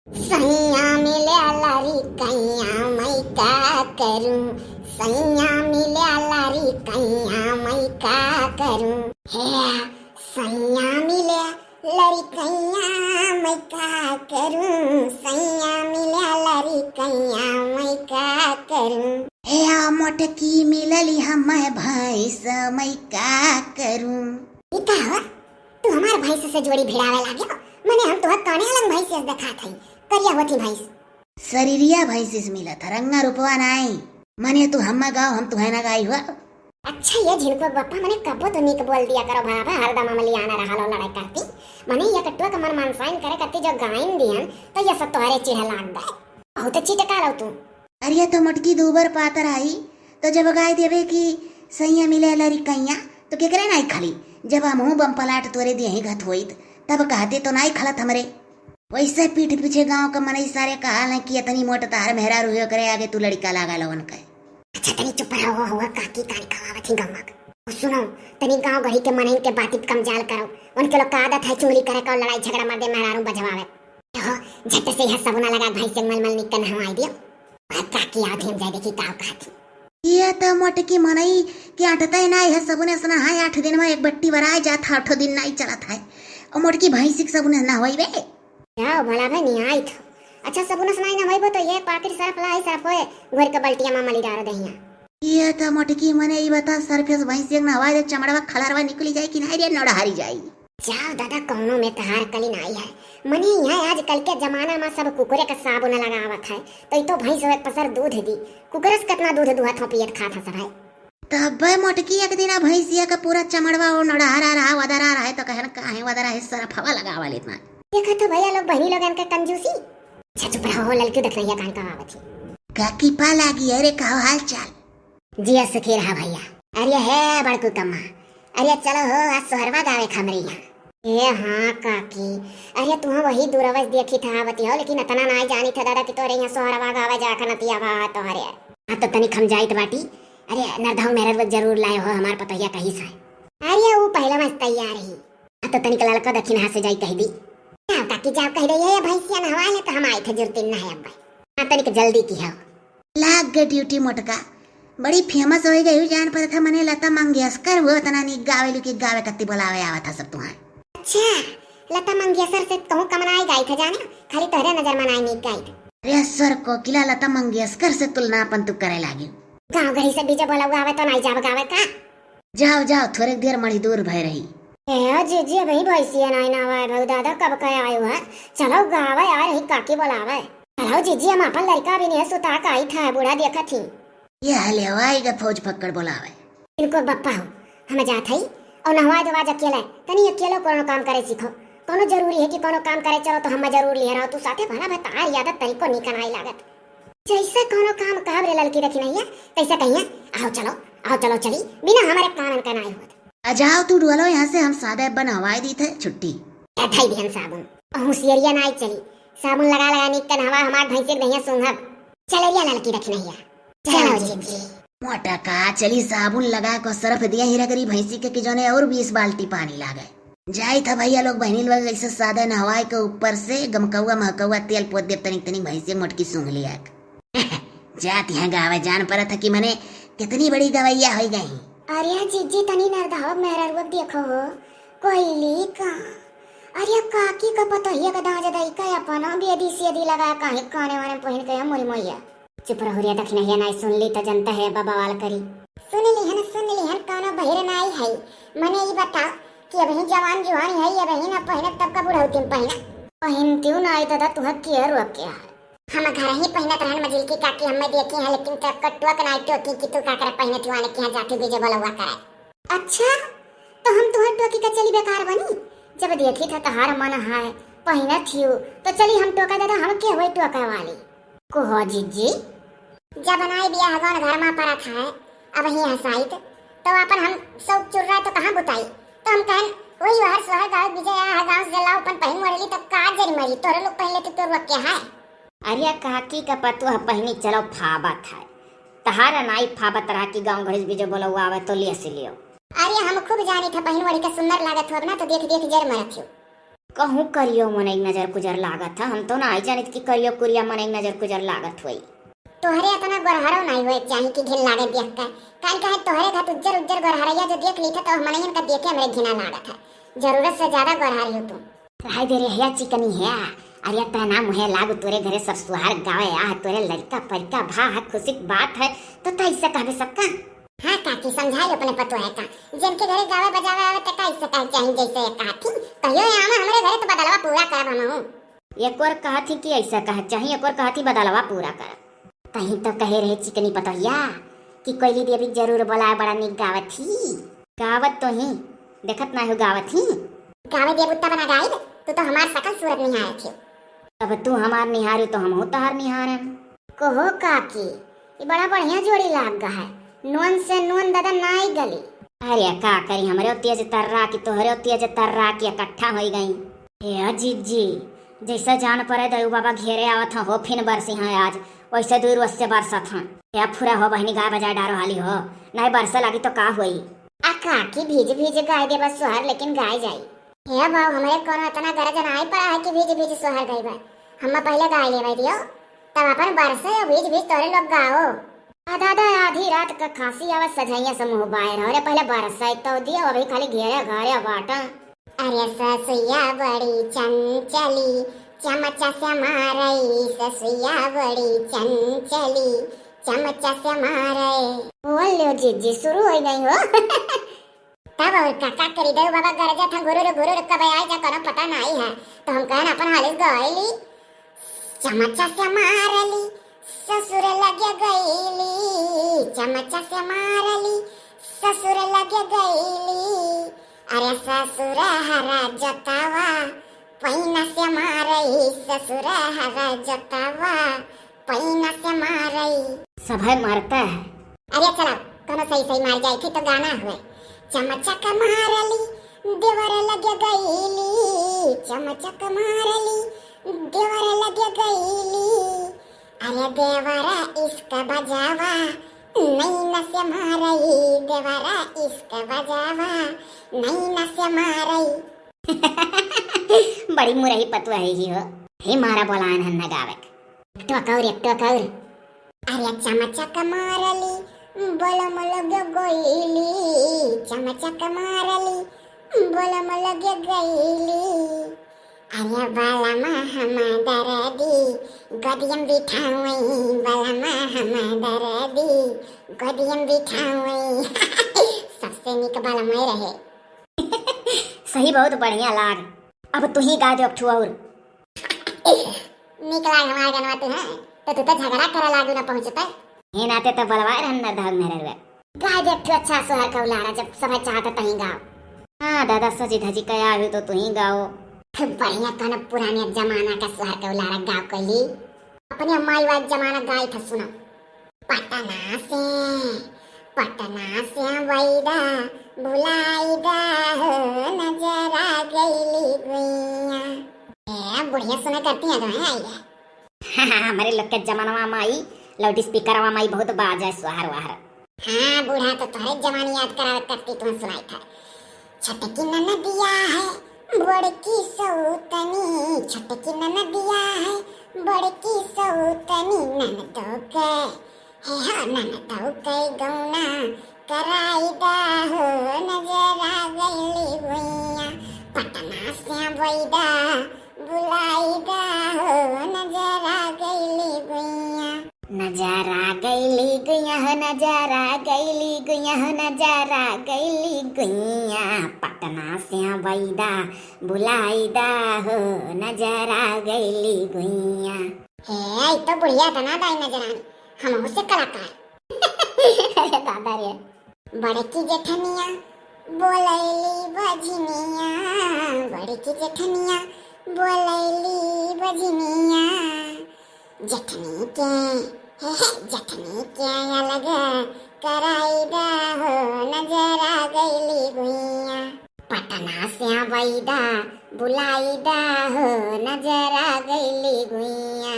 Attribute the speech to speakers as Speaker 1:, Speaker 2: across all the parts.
Speaker 1: सैया मिले लारी कैया मैं का करूं। सैया मिले लारी कैया मैं का करूं। हे सैया मिले लारी कैया मैं का करूं। सैया मिले लारी कैया मैं का करूं। हे मोटकी मिलली हम भैंस मैं का करूं। ई का हुआ? तू हमार भैंस से जोड़ी भिड़ावे लाग्यो। मने हम तोहर कौने अलग भैंस देखा थई करिया होती भैंस
Speaker 2: शरीरिया भैंसिस मिलत रंगा रुपवा नाई मने तू हम्मा गाँव हम तुहे ना गाई हुआ।
Speaker 1: अच्छा ये झिनको बप्पा मने कबो तो निक बोल दिया करो भाभा हरदम अमली आना रहा लो लड़ाई करती मने ये कटुआ का मन मानसाइन करे करती जो गायन दिहन तो ये सब तोहरे चिढ़ लाग गए बहुत अच्छी टका लो तू।
Speaker 2: अरे तो मटकी दूबर पातर आई तो जब गाय देवे की सैया मिले लरी कैया तो के करे नाई खाली जब मुंह बम पलाट तोरे दिए घत होइत तब कहते तो नाई खलत हमरे। वैसे पीठ पीछे गांव का मनई सारे कहा न कि इतनी मोट तार मेहरा रुहियो करे आगे तू लड़का लागा लवन के।
Speaker 1: अच्छा तनी चुप रहो हुआ काकी कान खवावत ही गमक सुनो तनी गांव गढ़ी के मनई के बातित कम जाल करो उनके लोग का आदत है चुगली करे का लड़ाई झगड़ा मार दे मेहरारू बजवावे हो झट से यह सबना लगा भाई से मलमल निकन हवाई दियो काकी आधे हम जाए देखी का कहती
Speaker 2: ये तो मोटकी मनई कि आटते ना यह सबने सुना है 8 दिन में एक बट्टी भराए जात 8 दिन नहीं चलत है और मोटकी भैंसिक सबने ना होई बे
Speaker 1: जाओ भला भाई नहीं आई था। अच्छा सबने सुनाई ना होई तो ये पाकिट सरफ लाई सरफ होए घर के बल्टिया में मली डाल दहिया।
Speaker 2: ये तो मोटकी मने ई बता सरफेस भैंसिक ना हवाई दे चमड़वा खलरवा निकली जाए कि नहीं रे नोड़ा हारी जाई।
Speaker 1: जाओ दादा कौनो में तहार कली ना आई है मने यहाँ आजकल के जमाना में सब कुकुरे का साबुन लगावत है तो तो भैंस होए पसर दूध दी कुकुरस कितना दूध दुहा था पियत खाता सब है
Speaker 2: तब मोटकी एक दिन भैंसिया का पूरा चमड़वा और नड़ारा रहा वदरा रहा तो कहन काहे वदरा है सरफ हवा लगावा लेतना
Speaker 1: देखा तो भैया लोग बहनी लोग इनका कंजूसी। अच्छा चुप रहो लड़की देख रही है कान कहावत ही
Speaker 2: काकी पा लागी अरे कहो हाल चाल
Speaker 1: जी सखी रहा भैया। अरे है बड़कू कम्मा अरे चलो हो आज सोहरवा गावे खमरी यहाँ ए हाँ काकी अरे तुम वही दूरवश देखी था आवती हो लेकिन इतना ना जानी था दादा कि तोरे यहाँ सोहरवा गावे जाकर नतिया भा तो हरे हाँ तो तनी खम जाइत बाटी। अरे नरधाऊ मेहर जरूर लाए हो हमार पतैया कहीं से अरे वो पहले मस्त तैयार ही हाँ तो तनिक लड़का दक्षिण हाथ से जाई कह दी काकी जाओ कह रही है भैंसिया नहवा ले तो हम आए थे जरूरत न है अब हाँ तनिक जल्दी की है
Speaker 2: लाग गए ड्यूटी मोटका बड़ी फेमस हो गई जान पर था मने लता मंगेशकर वो तना नी गावेलू की गावे कत्ती बुलावे आवा था सब तुम्हारे।
Speaker 1: अच्छा लता मंगेशकर से कहूँ कमनाई गाई था जाना खाली तोहरे नजर मनाई नहीं गाई
Speaker 2: रे सर को किला लता मंगेशकर से तुलना अपन तू करे लागी
Speaker 1: गाँव घड़ी से बीजे बोला आवे तो नहीं जाव गावे का
Speaker 2: जाओ जाओ थोड़े देर मड़ी दूर भय रही
Speaker 1: जी जी भाई भैंसिया नहीं ना आवे भाई दादा कब कह आए हुआ चलो गावे यार ही काकी बोलावे चलो जीजी हम अपन लड़का भी नहीं सुता का आई था बूढ़ा देखा थी
Speaker 2: ये हलेवाई फौज पकड़ बोलावे
Speaker 1: इनको बप्पा हो हम जात हई और नहवा दवाज अकेले तनी अकेले कोनो काम करे सीखो कोनो जरूरी है कि कोनो काम करे चलो तो हम जरूर ले रहो तू साथे भला भाई तार यादत तरीको निकन आई लागत जैसे कोनो काम कहब रे लड़की रखी नहीं है तैसे कहिए आओ चलो चली बिना हमारे कानन का नहीं होत
Speaker 2: आ जाओ तू डुअलो यहाँ से हम सादे बनवाई दी थे छुट्टी
Speaker 1: धई दिहन साबुन होशियरिया नहीं चली साबुन लगा लगा निकन हवा हमार भैंसे दहिया सुंघब चलरिया लड़की रखी नहीं है चलो जी
Speaker 2: मोटा का चली साबुन लगा को सरफ दिया हीरा गरी भैंसी के जोने और 20 बाल्टी पानी लागे जाई था भैया लोग बहनी लोग ऐसे सादा नहवाई के ऊपर से गमकौआ महकौआ तेल पोत दे तनिक तनिक भैंसी मोटकी सूंघ लिया जात यहाँ गावे जान पर था कि मने कितनी बड़ी गवैया हो गई।
Speaker 1: अरे जीजी तनी नरधाव मेरा रूप देखो हो कोयली का अरे काकी का पता ही का दाज दई का अपना बेदी सीधी लगा काहे काने वाने पहन के मोरी मोया चुप रहो रे दक्षिण है नहीं सुन ली तो जनता है बाबा वाल करी सुन ली हन काना बहिर नहीं है मने ये बता कि अभी जवान जुहानी है अभी ना पहने तब का बुढ़ौती में पहन क्यों ना आई दादा तू के रुक के हम घर ही पहनत रहन मजिल की काकी हमें देखी है लेकिन तब कटुआ के नाइट टोकी की तू का कर पहने थी वाले के यहां जाके बीजे बोला हुआ करे। अच्छा तो हम तुहर टोकी का चली बेकार बनी जब देखी था तहार मन है पहने थी तो चली हम टोका दादा हम के होई टोका वाली को हो जीजी जब बनाई बिया हगन घर में पड़ा था अब ही हसाइत तो अपन हम सब चुर रहा तो कहां बुताई तो हम कहन वही हर शहर गांव विजय गांव से लाओ अपन पहन मरली तब का जरी मरी तोरे लोग पहले तो रुक के है अरे काकी का पतुआ पहनी चलो फाबत है तहारा नाई फाबत रहा कि गांव घड़ी बीजे बोला हुआ आवे तो लिया से लियो। अरे हम खूब जानी था पहन वड़ी का सुंदर लागत हो ना तो देख देख जर मरत हो कहूँ करियो मन एक नजर गुजर लागत है। हम तो ना आई जानित कि करियो कुरिया मन एक नजर गुजर लागत हुई। तोहरे इतना गरहरो नहीं हुए चाहे कि घिन लागे देख के। काल कहे तोहरे घात उज्जर उज्जर गरहरिया जो देख ली था तो मनइन का देखे हमरे घिना लागत है। जरूरत से ज्यादा गरहरी हो तुम। हाय दे रे हैया चिकनी है। अरे तना मुहे लागू तोरे घरे सब सुहार गावे आ तोरे लड़का परिका भा है खुशी की बात है तो तैसे कहबे सबका। हाँ काकी समझाई अपने पतो है का जिनके घरे गावे बजावे आवे त कैसे कह चाहिए जैसे काकी कहियो आमा हमरे घरे तो बदलवा पूरा करब हमहू। एक और कहती कि ऐसा कह चाहिए एक और कहती बदलवा पूरा कर। कहीं तो कहे रहे चिकनी पतोहिया कि कोयली देवी जरूर बोला बड़ा निक गावत ही। गावत तो ही देखत ना हो गावत ही। गावे देव उत्ता बना गाइब तो हमार सकल सूरत निहार थी। अब तू हमार निहारी तो हम हो तहार निहारन। कहो काकी ये बड़ा बढ़िया जोड़ी लाग गा है। नोन से नोन दादा नाई गली। अरे का करी हमरे तेज तर्रा की तोहरे तेज तर्रा की इकट्ठा हो गई। हे अजीब जी जैसा जान पड़े दयु बाबा घेरे आवत हो फिन बरसी हैं आज वैसे दूर वैसे बरसत हैं। या फुरा हो बहनी गाय बजा डारो हाली हो नहीं बरसा लगी तो का हुई। आ काकी भीज भीज गाय दे बस सोहर लेकिन गाय जाई। हे बाबू हमरे कोनो इतना गरज नहीं पड़ा है कि भीज भीज सोहर गई बा। हम पहले गाय लेवे दियो तब अपन बरसे भीज भीज तोरे लोग गाओ। दादा आधी रात का खांसी आवाज सजाइया समूह बाहर हो रे पहले बरसाई तो दियो अभी खाली घेरे घरे बाटा। अरे ससुया बड़ी चंचली चमचा से मारई ससुया बड़ी चंचली चमचा से मारई। बोल लो जीजी शुरू हो गई हो। तब और काका करी दे बाबा गरजा था गुरु कब आए जा करो पता नहीं है तो हम कहन अपन हालिस गईली चमचा से मारली ससुर लगे गईली चमचा से मारली ससुर लगे गईली। अरे ससुर हरा जतावा पैना से मारई ससुर हरा जतावा पैना से मारई। सब है मारता है। अरे चलो कोनो सही सही मार जाए थी तो गाना हुए चमचक मारली देवर लगे गईली चमचक मारली देवर लगे गईली। अरे देवरा इसका बजावा नहीं न से मारई देवरा इसका बजावा नहीं न से मारई। बड़ी मुरही पतुआ ही हो हे मारा बोलान हन्ना गावक टोकौर। अरे चमचक मारली बोलो मलगे गईली चमचक मारली बोलो मलगे गईली। अरे बालमा हम दरदी गदियम बिठावई बालमा हम दरदी गदियम बिठावई। सबसे निक बालमा रहे। सही बहुत बढ़िया लाग। अब तू ही गा दे अब ठुआ और निक लाग हमार गनवा तू है तो तू तो झगड़ा करे लागू ना पहुंचता हे नाते तो बलवाए रहन धाग मेरे रे। गाय देख तू अच्छा सोहर का उलारा जब सब चाहता तहीं गाओ। हाँ दादा सजी धजी कया आवे तो तू ही गाओ। बढ़िया कहना पुराने जमाना का सोहर का उलारा गाओ कली अपने अम्माई वाला जमाना गाय था सुनो। पटना से वैदा बुलाईदा हो नजरा गईली गुइया। ए बुढ़िया सुना करती है तो है आई है। हाँ हमारे लोग के जमाना में आई लाउड स्पीकर वा माई बहुत बाज है सोहर वाहर। हाँ बूढ़ा तो तुम्हारे जमाने याद करा करती तुम्हें सुनाई था। छटकी ननदिया है बड़की सौतनी छटकी ननदिया है बड़की सौतनी ननदो के है हाँ ननदो के गौना कराईदा हो नजरा गईली गुइया। पटना से वैदा बुलाईदा हो नजरा गईली गुइया। नजारा गईली गुइया हो नजारा गईली गुइया हो नजारा गईली गुइया। पटना से वैदा बुलाईदा हो नजरा गईली गुइया। हे तो बढ़िया था ना दाई नजरानी हम उससे कलाकार। अरे दादा रे बड़की जेठनिया बोलैली बजनिया बड़की जेठनिया बोलैली बजनिया। जठनी के अलग कराईदा हो नजरा गईली गुइया। पटना से वैदा बुलाईदा हो नजरा गईली गुइया।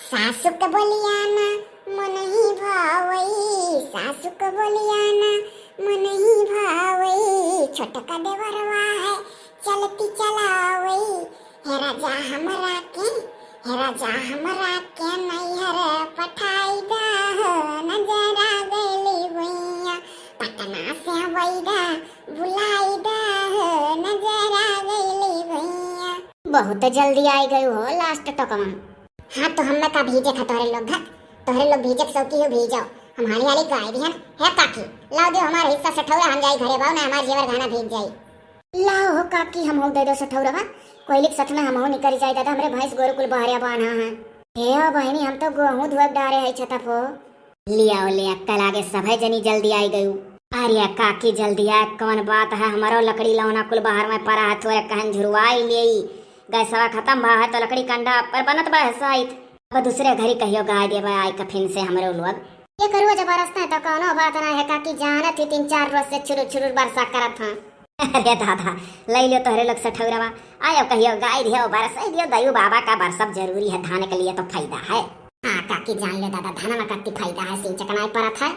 Speaker 1: सासु के बोलियाना मन ही भावई सासु के बोलियाना मन ही भावई। छोटका देवरवा है चलती चलावई हे राजा हमरा के नैहर पठाई दा नजरा गली भैया पटना से वैदा बुलाई दा नजरा गली भैया। बहुत जल्दी आई गई हो लास्ट टकमा। हाँ तो हम का भेजे खा तोहरे लोग भेजे सौकी हो भेजाओ हमारी वाली गाय भी है काकी लाओ दे हमारा हिस्सा सठौरा हम जाई घरे बाव ना हमार जेवर गहना भेज जाई। लाओ हो काकी हम हो दे दो सठौरा कोयलिक सठ में हम हो निकल जाई दादा हमरे भैंस गोरकुल बहरिया बाना है हे बहनी हम तो गेहूं धोए डारे है छता फो लिया कल आगे सभे जनी जल्दी आई गई। अरे काकी जल्दी आ कौन बात है हमारो लकड़ी लौना कुल बाहर में पड़ा है थोड़े कहन झुरवाई ले गैसवा खत्म भा है तो लकड़ी कंडा पर बनत बा साइत अब दूसरे घरी कहियो गाय देबा आई कफिन से हमरो लोग ये करुआ जबरदस्त है तो कोनो बात ना है काकी जानत थी 3-4 रोज से छुरु बरसा करत हां। अरे दादा ले लियो तोहरे लोग सठौरवा आयो कहियो गाय दियो बरस दियो दयु बाबा का बरसब जरूरी है धान के लिए तो फायदा है। हाँ काकी जान ले दादा धान में कत्ती फायदा है सिंच कनाई परत है।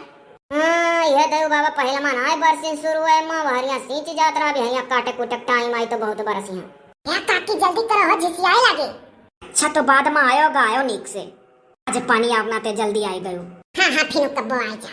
Speaker 1: हाँ ये दयु बाबा पहले मनाए बरसिन शुरू है मां भरिया सिंच जात रहा भैया काटे कुटक टाइम आई तो बहुत बरसिया या काकी जल्दी करो झिसियाए लागे। अच्छा तो बाद में आयो गायो नीक से आज पानी आवना ते जल्दी आई गयो। हाँ फिर कब आई जा।